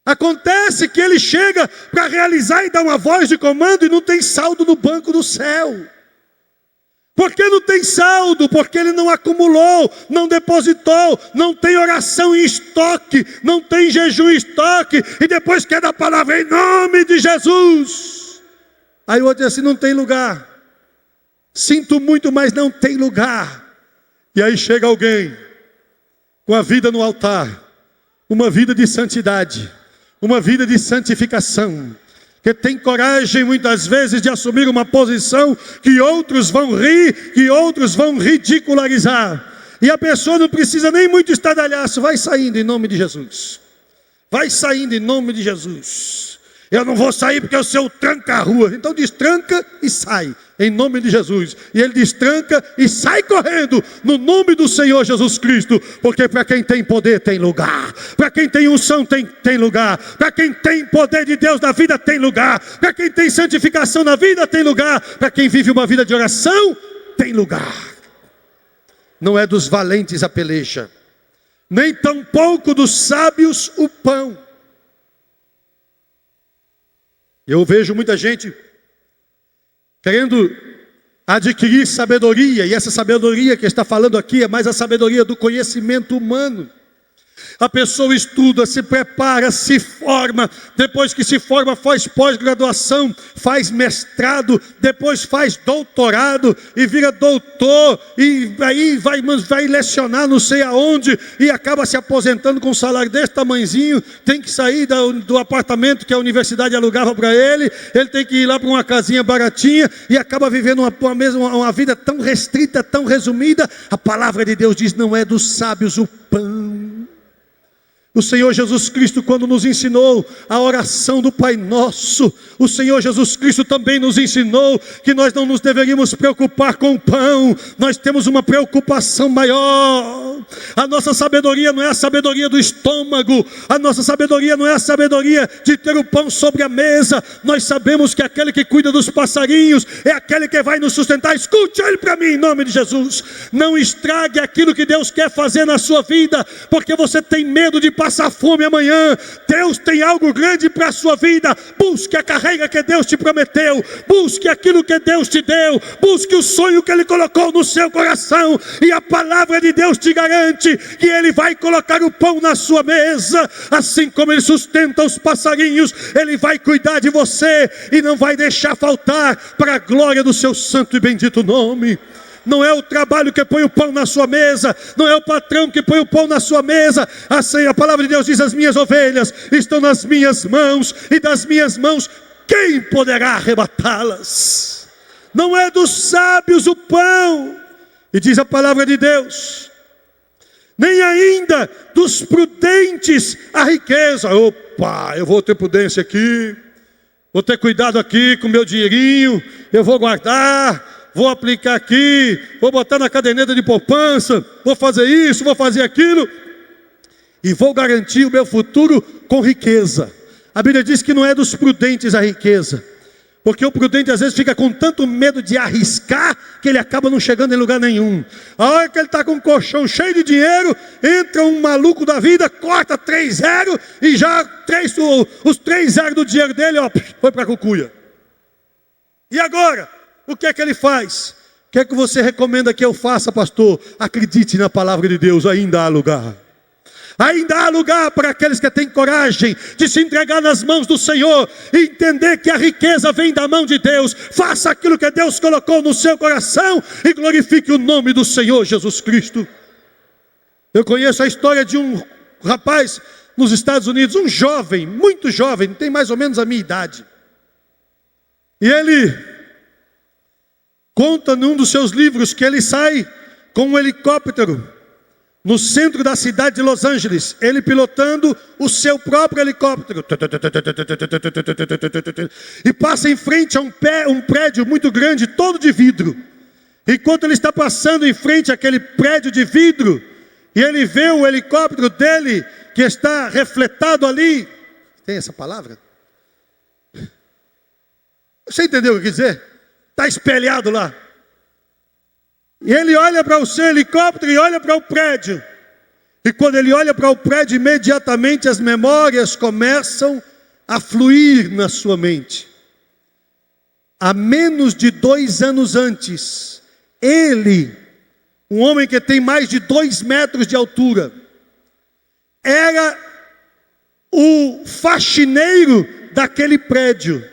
Acontece que ele chega para realizar e dar uma voz de comando e não tem saldo no banco do céu. Por que não tem saldo? Porque ele não acumulou, não depositou, não tem oração em estoque, não tem jejum em estoque, e depois quer dar palavra em nome de Jesus. Aí o outro diz assim: não tem lugar. Sinto muito, mas não tem lugar. E aí chega alguém com a vida no altar, uma vida de santidade, uma vida de santificação, que tem coragem muitas vezes de assumir uma posição que outros vão rir, que outros vão ridicularizar. E a pessoa não precisa nem muito estardalhaço, vai saindo em nome de Jesus. Vai saindo em nome de Jesus. Eu não vou sair porque eu sou o tranca-rua. Então destranca e sai, em nome de Jesus. E ele destranca e sai correndo, no nome do Senhor Jesus Cristo. Porque para quem tem poder tem lugar. Para quem tem unção tem lugar. Para quem tem poder de Deus na vida tem lugar. Para quem tem santificação na vida tem lugar. Para quem vive uma vida de oração tem lugar. Não é dos valentes a peleja, nem tampouco dos sábios o pão. Eu vejo muita gente querendo adquirir sabedoria, e essa sabedoria que está falando aqui é mais a sabedoria do conhecimento humano. A pessoa estuda, se prepara, se forma, depois que se forma faz pós-graduação, faz mestrado, depois faz doutorado e vira doutor, e aí vai lecionar não sei aonde, e acaba se aposentando com um salário desse tamanhozinho, tem que sair do apartamento que a universidade alugava para ele tem que ir lá para uma casinha baratinha, e acaba vivendo uma vida tão restrita, tão resumida. A palavra de Deus diz, não é dos sábios o pão. O Senhor Jesus Cristo, quando nos ensinou a oração do Pai Nosso, o Senhor Jesus Cristo também nos ensinou que nós não nos deveríamos preocupar com o pão. Nós temos uma preocupação maior. A nossa sabedoria não é a sabedoria do estômago. A nossa sabedoria não é a sabedoria de ter o pão sobre a mesa. Nós sabemos que aquele que cuida dos passarinhos é aquele que vai nos sustentar. Escute ele para mim, em nome de Jesus. Não estrague aquilo que Deus quer fazer na sua vida, porque você tem medo de passar fome amanhã. Deus tem algo grande para a sua vida. Busque a carreira que Deus te prometeu, busque aquilo que Deus te deu, busque o sonho que Ele colocou no seu coração, e a palavra de Deus te garante que Ele vai colocar o pão na sua mesa. Assim como Ele sustenta os passarinhos, Ele vai cuidar de você e não vai deixar faltar, para a glória do seu santo e bendito nome. Não é o trabalho que põe o pão na sua mesa, não é o patrão que põe o pão na sua mesa. Assim a palavra de Deus diz, as minhas ovelhas estão nas minhas mãos, e das minhas mãos quem poderá arrebatá-las? Não é dos sábios o pão, e diz a palavra de Deus, nem ainda dos prudentes a riqueza. Opa, eu vou ter prudência aqui, vou ter cuidado aqui com o meu dinheirinho, eu vou guardar, vou aplicar aqui, vou botar na caderneta de poupança, vou fazer isso, vou fazer aquilo, e vou garantir o meu futuro com riqueza. A Bíblia diz que não é dos prudentes a riqueza, porque o prudente às vezes fica com tanto medo de arriscar, que ele acaba não chegando em lugar nenhum. A hora que ele está com um colchão cheio de dinheiro, entra um maluco da vida, corta 3 zeros, e já os 3 zeros do dinheiro dele, foi para a cucuia. E agora? O que é que ele faz? O que é que você recomenda que eu faça, pastor? Acredite na palavra de Deus, ainda há lugar. Ainda há lugar para aqueles que têm coragem de se entregar nas mãos do Senhor e entender que a riqueza vem da mão de Deus. Faça aquilo que Deus colocou no seu coração e glorifique o nome do Senhor Jesus Cristo. Eu conheço a história de um rapaz nos Estados Unidos, um jovem, muito jovem, tem mais ou menos a minha idade. E ele conta num dos seus livros que ele sai com um helicóptero no centro da cidade de Los Angeles, ele pilotando o seu próprio helicóptero, e passa em frente a um prédio muito grande, todo de vidro. Enquanto ele está passando em frente àquele prédio de vidro, e ele vê o helicóptero dele, que está refletado ali, tem essa palavra? Você entendeu o que quer dizer? Está espelhado lá. E ele olha para o seu helicóptero e olha para o prédio. E quando ele olha para o prédio, imediatamente as memórias começam a fluir na sua mente. Há menos de 2 anos antes, ele, um homem que tem mais de 2 metros de altura, era o faxineiro daquele prédio.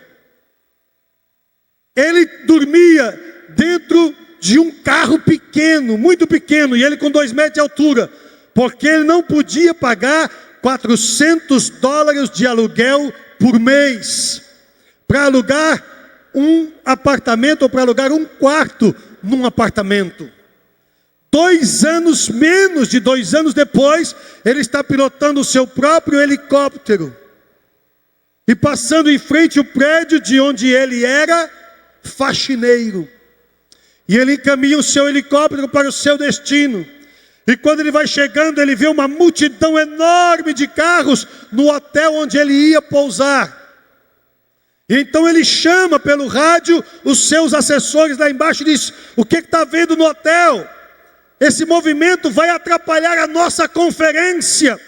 Ele dormia dentro de um carro pequeno, muito pequeno, e ele com 2 metros de altura, porque ele não podia pagar $400 de aluguel por mês, para alugar um apartamento, ou para alugar um quarto num apartamento. 2 anos, menos de 2 anos depois, ele está pilotando o seu próprio helicóptero, e passando em frente ao prédio de onde ele era faxineiro, e ele encaminha o seu helicóptero para o seu destino. E quando ele vai chegando, ele vê uma multidão enorme de carros no hotel onde ele ia pousar. E então ele chama pelo rádio os seus assessores lá embaixo e diz: o que está vendo no hotel? Esse movimento vai atrapalhar a nossa conferência.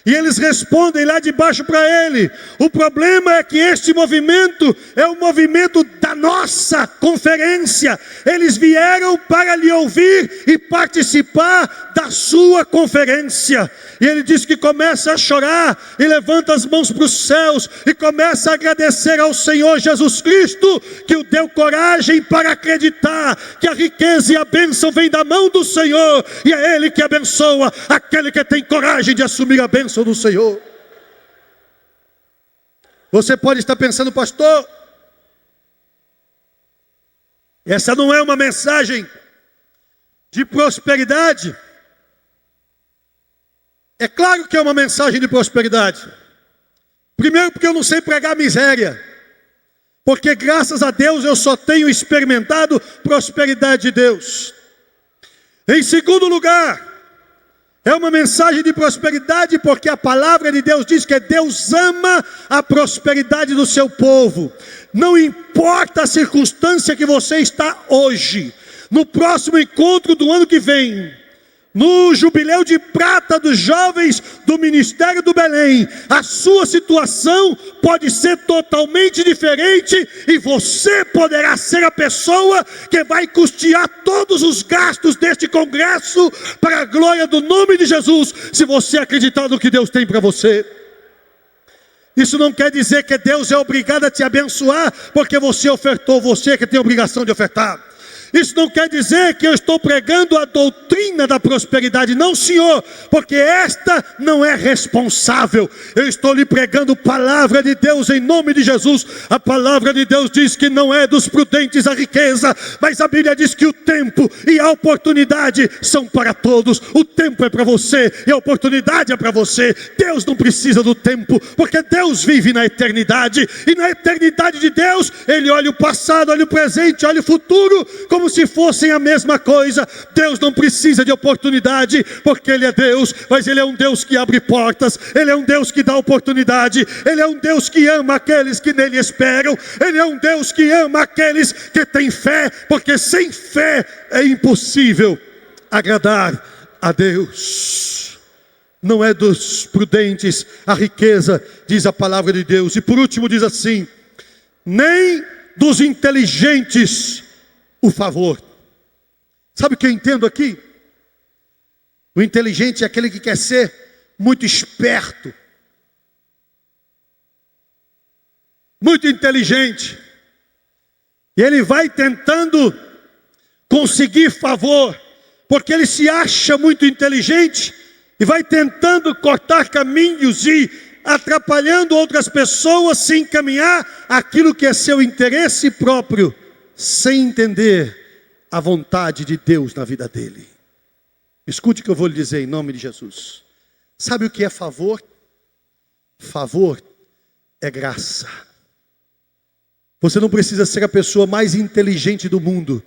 E eles respondem lá de baixo para ele: o problema é que este movimento é o movimento da nossa conferência. Eles vieram para lhe ouvir e participar da sua conferência. E ele diz que começa a chorar e levanta as mãos para os céus e começa a agradecer ao Senhor Jesus Cristo, que o deu coragem para acreditar que a riqueza e a bênção vem da mão do Senhor, e é Ele que abençoa aquele que tem coragem de assumir a bênção do Senhor. Você pode estar pensando: pastor, essa não é uma mensagem de prosperidade. É claro que é uma mensagem de prosperidade. Primeiro, porque eu não sei pregar miséria, porque graças a Deus eu só tenho experimentado prosperidade de Deus. Em segundo lugar, é uma mensagem de prosperidade porque a palavra de Deus diz que Deus ama a prosperidade do seu povo. Não importa a circunstância que você está hoje, no próximo encontro do ano que vem, no jubileu de prata dos jovens do Ministério do Belém, a sua situação pode ser totalmente diferente, e você poderá ser a pessoa que vai custear todos os gastos deste congresso para a glória do nome de Jesus, se você acreditar no que Deus tem para você. Isso não quer dizer que Deus é obrigado a te abençoar porque você ofertou, você que tem a obrigação de ofertar. Isso não quer dizer que eu estou pregando a doutrina da prosperidade, não, senhor, porque esta não é responsável. Eu estou lhe pregando palavra de Deus em nome de Jesus. A palavra de Deus diz que não é dos prudentes a riqueza, mas a Bíblia diz que o tempo e a oportunidade são para todos. O tempo é para você e a oportunidade é para você. Deus não precisa do tempo, porque Deus vive na eternidade, e na eternidade de Deus, Ele olha o passado, olha o presente, olha o futuro, como se fossem a mesma coisa. Deus não precisa de oportunidade, porque Ele é Deus, mas Ele é um Deus que abre portas, Ele é um Deus que dá oportunidade, Ele é um Deus que ama aqueles que nele esperam, Ele é um Deus que ama aqueles que têm fé, porque sem fé é impossível agradar a Deus. Não é dos prudentes a riqueza, diz a palavra de Deus. E por último diz assim: nem dos inteligentes o favor. Sabe o que eu entendo aqui? O inteligente é aquele que quer ser muito esperto, muito inteligente, e ele vai tentando conseguir favor, porque ele se acha muito inteligente, e vai tentando cortar caminhos e atrapalhando outras pessoas se encaminhar aquilo que é seu interesse próprio, sem entender a vontade de Deus na vida dele. Escute o que eu vou lhe dizer em nome de Jesus. Sabe o que é favor? Favor é graça. Você não precisa ser a pessoa mais inteligente do mundo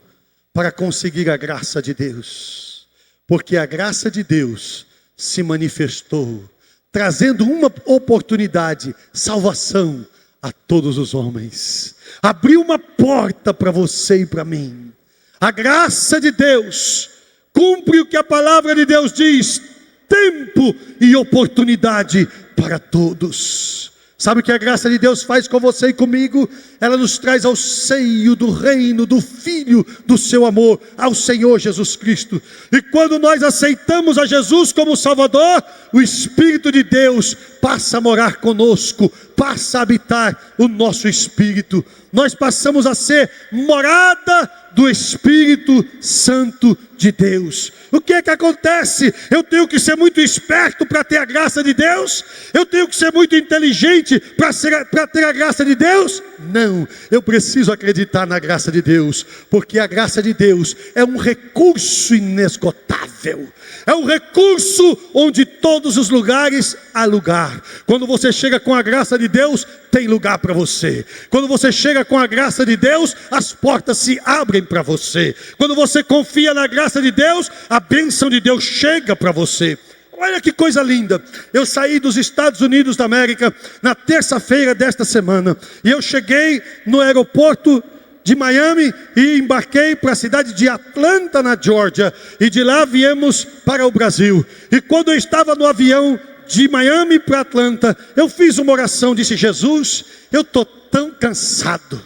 para conseguir a graça de Deus, porque a graça de Deus se manifestou, trazendo uma oportunidade, salvação a todos os homens. Abriu uma porta para você e para mim. A graça de Deus cumpre o que a palavra de Deus diz: tempo e oportunidade para todos. Sabe o que a graça de Deus faz com você e comigo? Ela nos traz ao seio do reino do Filho do seu amor, ao Senhor Jesus Cristo. E quando nós aceitamos a Jesus como Salvador, o Espírito de Deus passa a morar conosco, passa a habitar o nosso espírito. Nós passamos a ser morada do Espírito Santo de Deus. O que é que acontece? Eu tenho que ser muito esperto para ter a graça de Deus? Eu tenho que ser muito inteligente para ter a graça de Deus? Não, eu preciso acreditar na graça de Deus, porque a graça de Deus é um recurso inesgotável. É um recurso onde todos os lugares há lugar. Quando você chega com a graça de Deus, tem lugar para você. Quando você chega com a graça de Deus, as portas se abrem para você. Quando você confia na graça de Deus, a bênção de Deus chega para você. Olha que coisa linda. Eu saí dos Estados Unidos da América na terça-feira desta semana. E eu cheguei no aeroporto de Miami e embarquei para a cidade de Atlanta, na Geórgia. E de lá viemos para o Brasil. E quando eu estava no avião de Miami para Atlanta, eu fiz uma oração, disse: Jesus, eu estou tão cansado,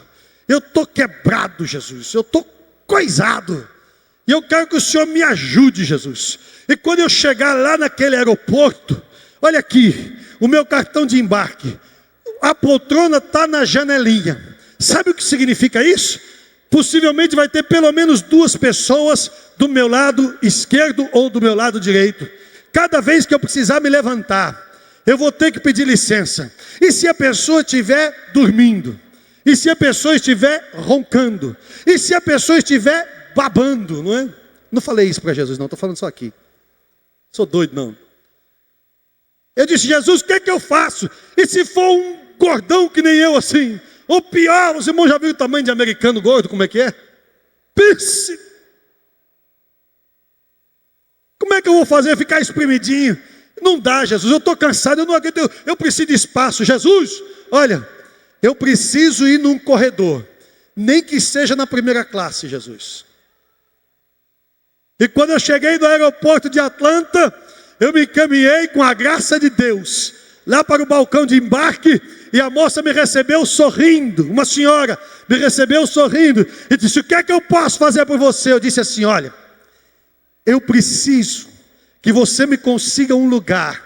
eu estou quebrado, Jesus, eu estou coisado, e eu quero que o Senhor me ajude, Jesus. E quando eu chegar lá naquele aeroporto, olha aqui, o meu cartão de embarque, a poltrona está na janelinha. Sabe o que significa isso? Possivelmente vai ter pelo menos 2 pessoas do meu lado esquerdo ou do meu lado direito. Cada vez que eu precisar me levantar, eu vou ter que pedir licença. E se a pessoa estiver dormindo? E se a pessoa estiver roncando? E se a pessoa estiver babando, não é? Não falei isso para Jesus não, estou falando só aqui. Sou doido não. Eu disse: Jesus, o que é que eu faço? E se for um gordão que nem eu assim? Ou pior, os irmãos já viram o tamanho de americano gordo, como é que é? Pense! Como é que eu vou fazer? Ficar espremidinho? Não dá, Jesus, eu estou cansado, eu não aguento, eu preciso de espaço. Jesus, olha, eu preciso ir num corredor, nem que seja na primeira classe, Jesus. E quando eu cheguei no aeroporto de Atlanta, eu me encaminhei com a graça de Deus, lá para o balcão de embarque, e a moça me recebeu sorrindo, uma senhora me recebeu sorrindo, e disse: o que é que eu posso fazer por você? Eu disse assim: olha, eu preciso que você me consiga um lugar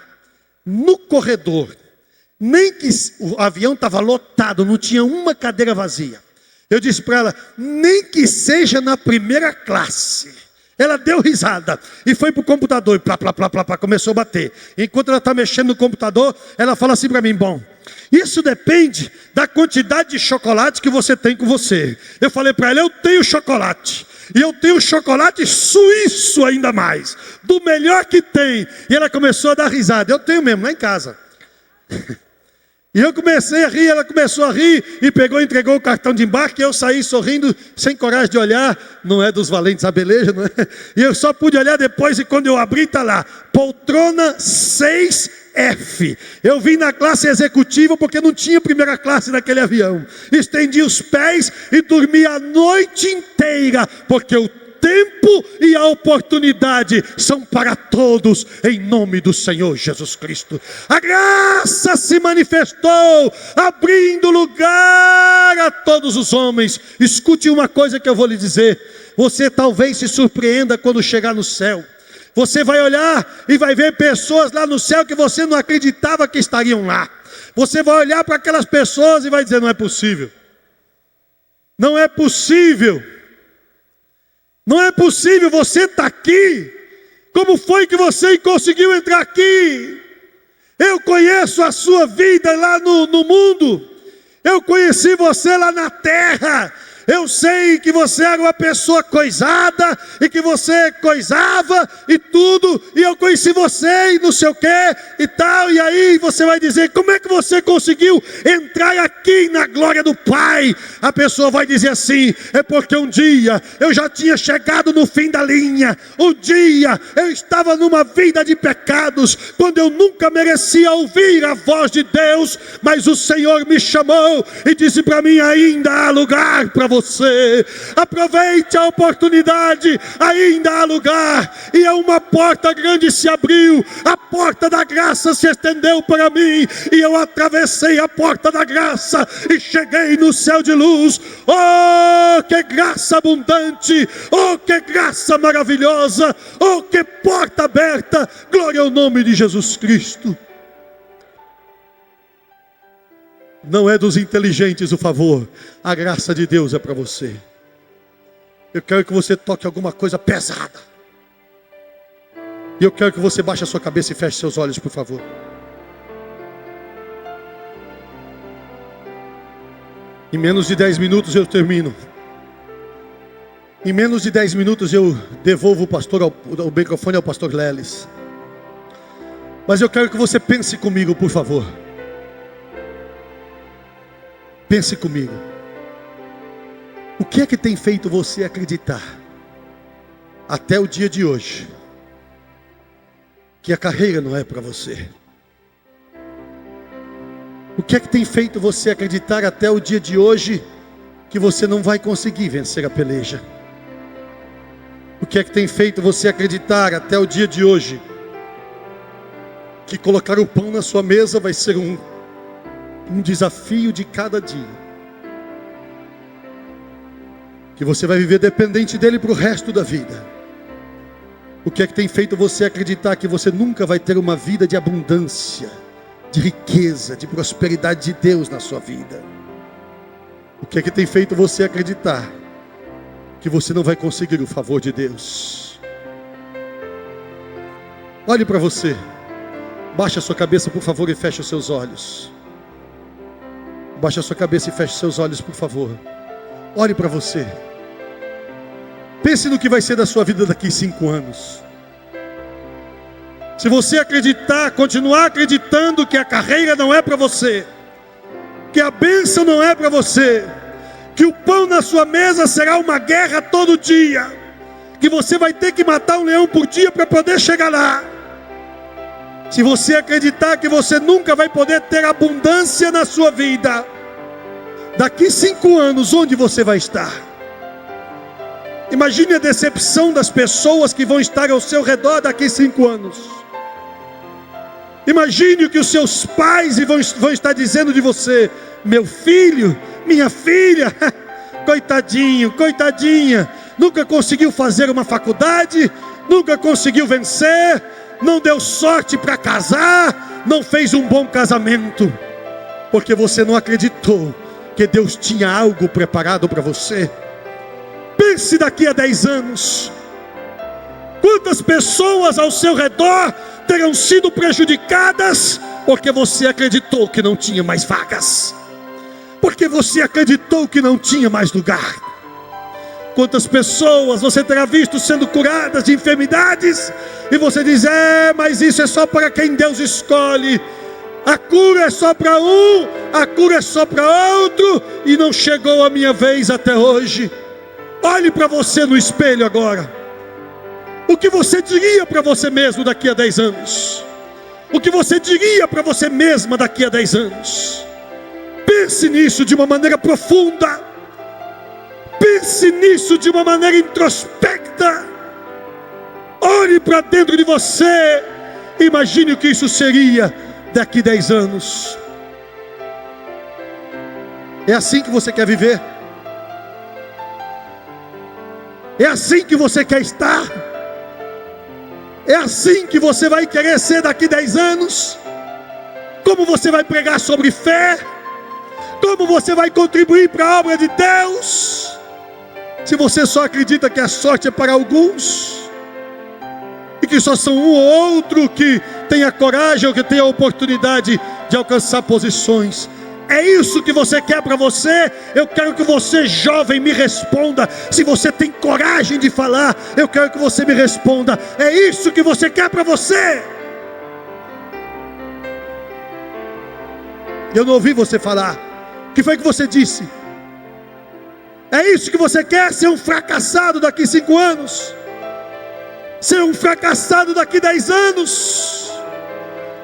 no corredor, nem que o avião estava lotado, não tinha uma cadeira vazia. Eu disse para ela: nem que seja na primeira classe. Ela deu risada e foi para o computador e plá, plá, plá, plá, plá, começou a bater. Enquanto ela está mexendo no computador, ela fala assim para mim: bom, isso depende da quantidade de chocolate que você tem com você. Eu falei para ela: eu tenho chocolate. E eu tenho chocolate suíço ainda mais, do melhor que tem. E ela começou a dar risada. Eu tenho mesmo, lá em casa. E eu comecei a rir, ela começou a rir, e pegou e entregou o cartão de embarque, e eu saí sorrindo, sem coragem de olhar. Não é dos valentes a beleza, não é? E eu só pude olhar depois, e quando eu abri, está lá, poltrona 6F. Eu vim na classe executiva, porque não tinha primeira classe naquele avião. Estendi os pés e dormi a noite inteira, porque o tempo e a oportunidade são para todos, em nome do Senhor Jesus Cristo. A graça se manifestou, abrindo lugar a todos os homens. Escute uma coisa que eu vou lhe dizer: você talvez se surpreenda quando chegar no céu. Você vai olhar e vai ver pessoas lá no céu que você não acreditava que estariam lá. Você vai olhar para aquelas pessoas e vai dizer: não é possível. Não é possível. Não é possível, você está aqui. Como foi que você conseguiu entrar aqui? Eu conheço a sua vida lá no mundo. Eu conheci você lá na terra. Eu sei que você era uma pessoa coisada, e que você coisava e tudo, e eu conheci você e não sei o que e tal, e aí você vai dizer: como é que você conseguiu entrar aqui na glória do Pai? A pessoa vai dizer assim: é porque um dia eu já tinha chegado no fim da linha, um dia eu estava numa vida de pecados, quando eu nunca merecia ouvir a voz de Deus, mas o Senhor me chamou e disse para mim: ainda há lugar para você. Aproveite a oportunidade, ainda há lugar. E uma porta grande se abriu, a porta da graça se estendeu para mim, e eu atravessei a porta da graça e cheguei no céu de luz. Oh, que graça abundante! Oh, que graça maravilhosa! Oh, que porta aberta! Glória ao nome de Jesus Cristo. Não é dos inteligentes o favor. A graça de Deus é para você. Eu quero que você toque alguma coisa pesada. E eu quero que você baixe a sua cabeça e feche seus olhos, por favor. Em menos de 10 minutos eu termino. Em menos de 10 minutos eu devolvo o microfone ao pastor Lelis. Mas eu quero que você pense comigo, por favor. Pense comigo. O que é que tem feito você acreditar, até o dia de hoje, que a carreira não é para você? O que é que tem feito você acreditar até o dia de hoje, que você não vai conseguir vencer a peleja? O que é que tem feito você acreditar até o dia de hoje, que colocar o pão na sua mesa vai ser um desafio de cada dia? Que você vai viver dependente dele para o resto da vida? O que é que tem feito você acreditar que você nunca vai ter uma vida de abundância, de riqueza, de prosperidade de Deus na sua vida? O que é que tem feito você acreditar que você não vai conseguir o favor de Deus? Olhe para você. Baixe a sua cabeça, por favor, e feche os seus olhos. Baixe a sua cabeça e feche os seus olhos, por favor. Olhe para você. Pense no que vai ser da sua vida daqui 5 anos. Se você acreditar, continuar acreditando que a carreira não é para você, que a bênção não é para você, que o pão na sua mesa será uma guerra todo dia, que você vai ter que matar um leão por dia para poder chegar lá. Se você acreditar que você nunca vai poder ter abundância na sua vida, daqui 5 anos, onde você vai estar? Imagine a decepção das pessoas que vão estar ao seu redor daqui 5 anos. Imagine o que os seus pais vão estar dizendo de você: meu filho, minha filha, coitadinho, coitadinha, nunca conseguiu fazer uma faculdade, nunca conseguiu vencer, não deu sorte para casar, não fez um bom casamento, porque você não acreditou que Deus tinha algo preparado para você. Pense daqui a 10 anos, quantas pessoas ao seu redor terão sido prejudicadas, porque você acreditou que não tinha mais vagas, porque você acreditou que não tinha mais lugar. Quantas pessoas você terá visto sendo curadas de enfermidades, e você diz: mas isso é só para quem Deus escolhe. A cura é só para um, a cura é só para outro, e não chegou a minha vez até hoje. Olhe para você no espelho agora. O que você diria para você mesmo daqui a 10 anos? O que você diria para você mesma daqui a 10 anos? Pense nisso de uma maneira profunda. Pense nisso de uma maneira introspecta. Olhe para dentro de você. Imagine o que isso seria daqui a 10 anos. É assim que você quer viver? É assim que você quer estar? É assim que você vai querer ser daqui a 10 anos? Como você vai pregar sobre fé? Como você vai contribuir para a obra de Deus? Se você só acredita que a sorte é para alguns, e que só são um ou outro que tem a coragem ou que tem a oportunidade de alcançar posições. É isso que você quer para você? Eu quero que você, jovem, me responda. Se você tem coragem de falar, eu quero que você me responda. É isso que você quer para você? Eu não ouvi você falar. O que foi que você disse? É isso que você quer? Ser um fracassado daqui 5 anos? Ser um fracassado daqui 10 anos?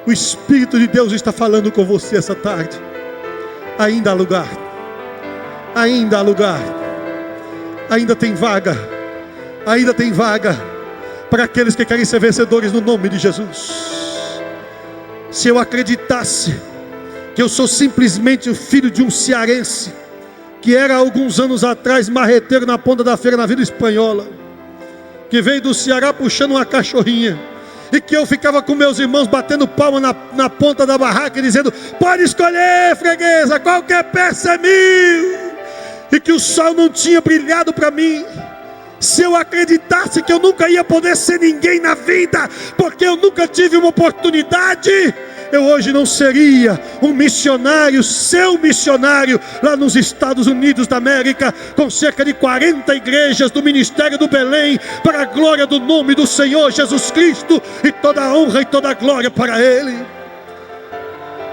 O Espírito de Deus está falando com você essa tarde. Ainda há lugar, ainda há lugar, ainda tem vaga para aqueles que querem ser vencedores no nome de Jesus. Se eu acreditasse que eu sou simplesmente o filho de um cearense, que era há alguns anos atrás marreteiro na ponta da feira na Vila Espanhola, que veio do Ceará puxando uma cachorrinha, e que eu ficava com meus irmãos batendo palma na ponta da barraca e dizendo: pode escolher, freguesa, qualquer peça é mil. E que o sol não tinha brilhado para mim. Se eu acreditasse que eu nunca ia poder ser ninguém na vida, porque eu nunca tive uma oportunidade, eu hoje não seria um missionário, seu missionário, lá nos Estados Unidos da América, com cerca de 40 igrejas do Ministério do Belém, para a glória do nome do Senhor Jesus Cristo, e toda a honra e toda a glória para Ele.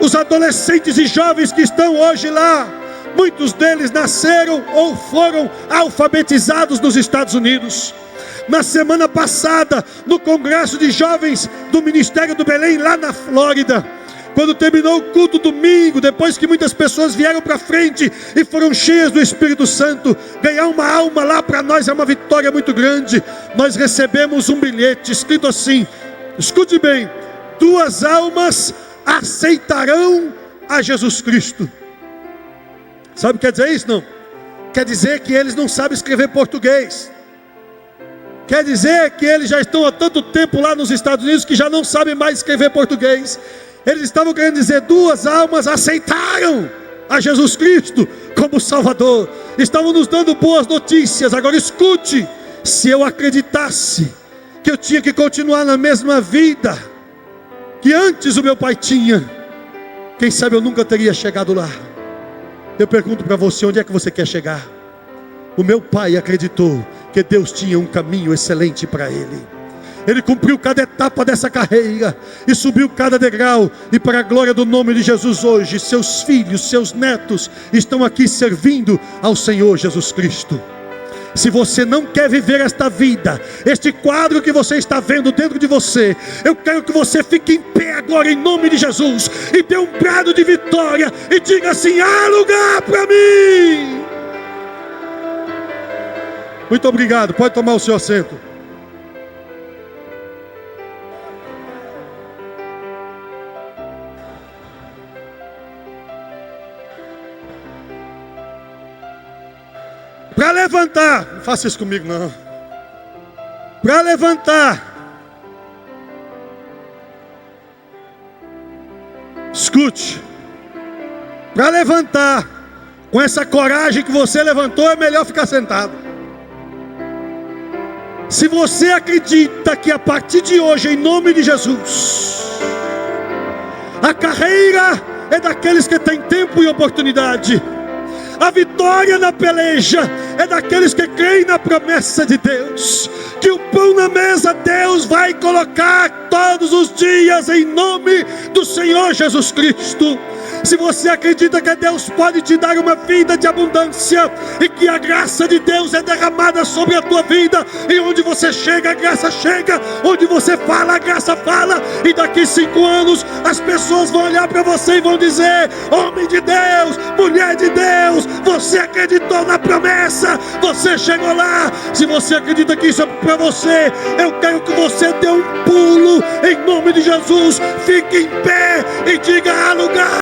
Os adolescentes e jovens que estão hoje lá, muitos deles nasceram ou foram alfabetizados nos Estados Unidos. Na semana passada, no congresso de jovens do Ministério do Belém, lá na Flórida, quando terminou o culto domingo, depois que muitas pessoas vieram para frente e foram cheias do Espírito Santo, ganhar uma alma lá para nós é uma vitória muito grande. Nós recebemos um bilhete escrito assim, escute bem: 2 almas aceitarão a Jesus Cristo. Sabe o que quer dizer isso? Não? Quer dizer que eles não sabem escrever português. Quer dizer que eles já estão há tanto tempo lá nos Estados Unidos que já não sabem mais escrever português. Eles estavam querendo dizer: 2 almas aceitaram a Jesus Cristo como Salvador. Estavam nos dando boas notícias. Agora escute: se eu acreditasse que eu tinha que continuar na mesma vida que antes o meu pai tinha, quem sabe eu nunca teria chegado lá. Eu pergunto para você: onde é que você quer chegar? O meu pai acreditou que Deus tinha um caminho excelente para ele. Ele cumpriu cada etapa dessa carreira e subiu cada degrau. E para a glória do nome de Jesus, hoje seus filhos, seus netos estão aqui servindo ao Senhor Jesus Cristo. Se você não quer viver esta vida, este quadro que você está vendo dentro de você, eu quero que você fique em pé agora em nome de Jesus e dê um brado de vitória e diga assim: há lugar para mim. Muito obrigado, pode tomar o seu assento. Para levantar, não faça isso comigo não. Para levantar, escute, para levantar, com essa coragem que você levantou, é melhor ficar sentado. Se você acredita que a partir de hoje, em nome de Jesus, a carreira é daqueles que têm tempo e oportunidade, a vitória na peleja é daqueles que creem na promessa de Deus, que o pão na mesa Deus vai colocar todos os dias em nome do Senhor Jesus Cristo. Se você acredita que Deus pode te dar uma vida de abundância e que a graça de Deus é derramada sobre a tua vida, e onde você chega, a graça chega, onde você fala, a graça fala, e daqui 5 anos as pessoas vão olhar para você e vão dizer: homem de Deus, mulher de Deus, você acreditou na promessa, você chegou lá. Se você acredita que isso é para você, eu quero que você dê um pulo em nome de Jesus, fique em pé e diga: há lugar.